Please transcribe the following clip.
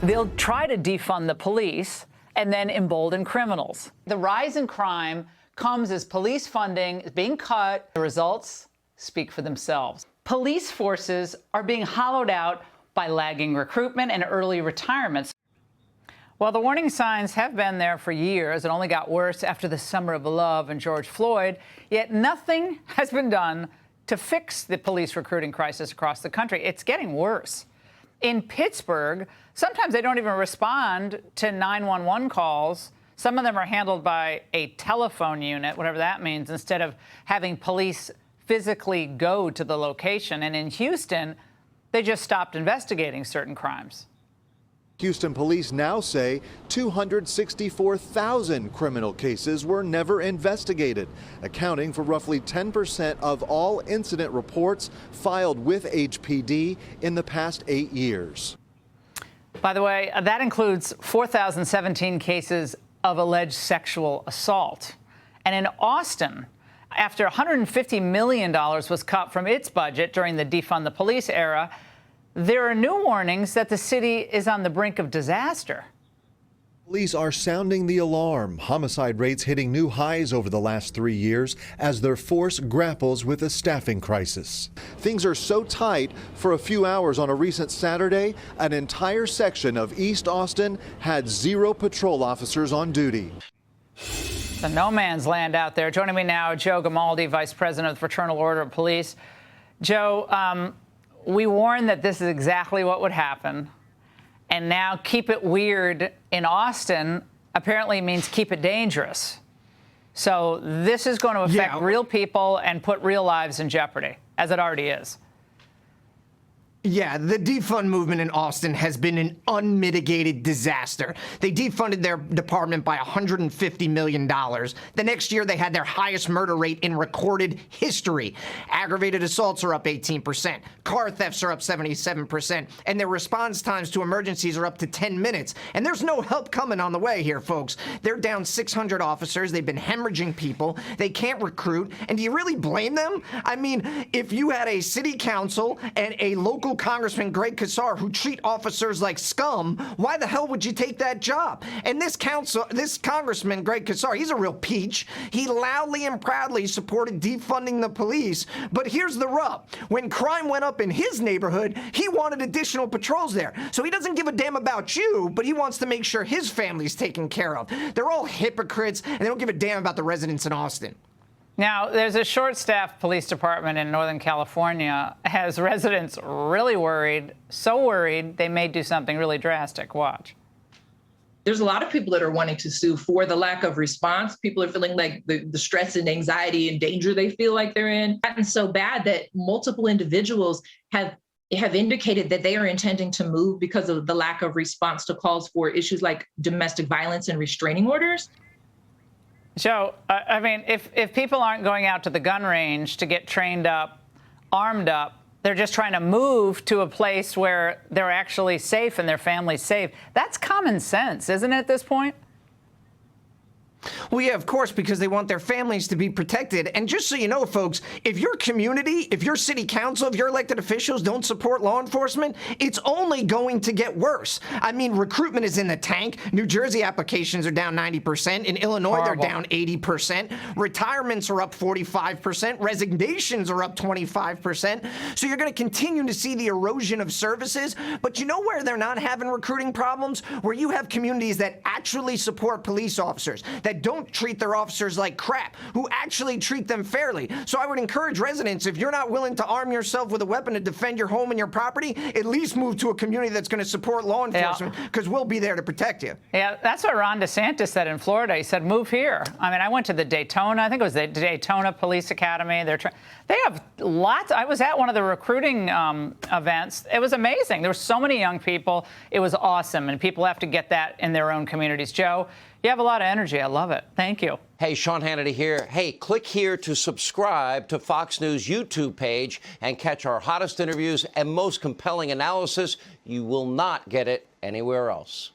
They'll try to defund the police and then embolden criminals. The rise in crime comes as police funding is being cut. The results speak for themselves. Police forces are being hollowed out by lagging recruitment and early retirements. Well, the warning signs have been there for years. It only got worse after the Summer of Love and George Floyd, yet nothing has been done to fix the police recruiting crisis across the country. It's getting worse. In Pittsburgh, sometimes they don't even respond to 911 calls. Some of them are handled by a telephone unit, whatever that means, instead of having police physically go to the location. And in Houston, they just stopped investigating certain crimes. Houston police now say 264,000 criminal cases were never investigated, accounting for roughly 10% of all incident reports filed with HPD in the past 8 years. By the way, that includes 4,017 cases of alleged sexual assault. And in Austin, after $150 million was cut from its budget during the defund the police era, there are new warnings that the city is on the brink of disaster. Police are sounding the alarm. Homicide rates hitting new highs over the last 3 years as their force grapples with a staffing crisis. Things are so tight, for a few hours on a recent Saturday, an entire section of East Austin had 0 patrol officers on duty. The no man's land out there. Joining me now, Joe Gamaldi, Vice President of the Fraternal Order of Police. Joe, we warned that this is exactly what would happen. And now keep it weird in Austin apparently means keep it dangerous. So this is going to affect real people and put real lives in jeopardy, as it already is. Yeah, the defund movement in Austin has been an unmitigated disaster. They defunded their department by $150 million. The next year, they had their highest murder rate in recorded history. Aggravated assaults are up 18%. Car thefts are up 77%. And their response times to emergencies are up to 10 minutes. And there's no help coming on the way here, folks. They're down 600 officers. They've been hemorrhaging people. They can't recruit. And do you really blame them? I mean, if you had a city council and a local Congressman Greg Casar who treat officers like scum, why the hell would you take that job? And this Congressman Greg Casar, he's a real peach. He loudly and proudly supported defunding the police. But here's the rub. When crime went up in his neighborhood, he wanted additional patrols there. So he doesn't give a damn about you, but he wants to make sure his family's taken care of. They're all hypocrites, and they don't give a damn about the residents in Austin. Now, there's a short-staffed police department in Northern California. Has residents really worried, so worried they may do something really drastic. Watch. There's a lot of people that are wanting to sue for the lack of response. People are feeling like the stress and anxiety and danger they feel like they're in. And so bad that multiple individuals have indicated that they are intending to move because of the lack of response to calls for issues like domestic violence and restraining orders. Joe, I mean, if people aren't going out to the gun range to get trained up, armed up, they're just trying to move to a place where they're actually safe and their family's safe. That's common sense, isn't it, at this point? Well, yeah, of course, because they want their families to be protected. And just so you know, folks, if your community, if your city council, if your elected officials don't support law enforcement, it's only going to get worse. I mean, recruitment is in the tank. New Jersey applications are down 90%. In Illinois, They're down 80%. Retirements are up 45%. Resignations are up 25%. So you're going to continue to see the erosion of services. But you know where they're not having recruiting problems? Where you have communities that actually support police officers, that don't treat their officers like crap, who actually treat them fairly. So I would encourage residents, if you're not willing to arm yourself with a weapon to defend your home and your property, at least move to a community that's going to support law enforcement, because we'll be there to protect you. Yeah, that's what Ron DeSantis said in Florida. He said, move here. I mean, I went to the Daytona, I think it was the Daytona Police Academy. They have lots. I was at one of the recruiting events. It was amazing. There were so many young people. It was awesome, and people have to get that in their own communities. Joe, you have a lot of energy. I love it. Thank you. Hey, Sean Hannity here. Hey, click here to subscribe to Fox News YouTube page and catch our hottest interviews and most compelling analysis. You will not get it anywhere else.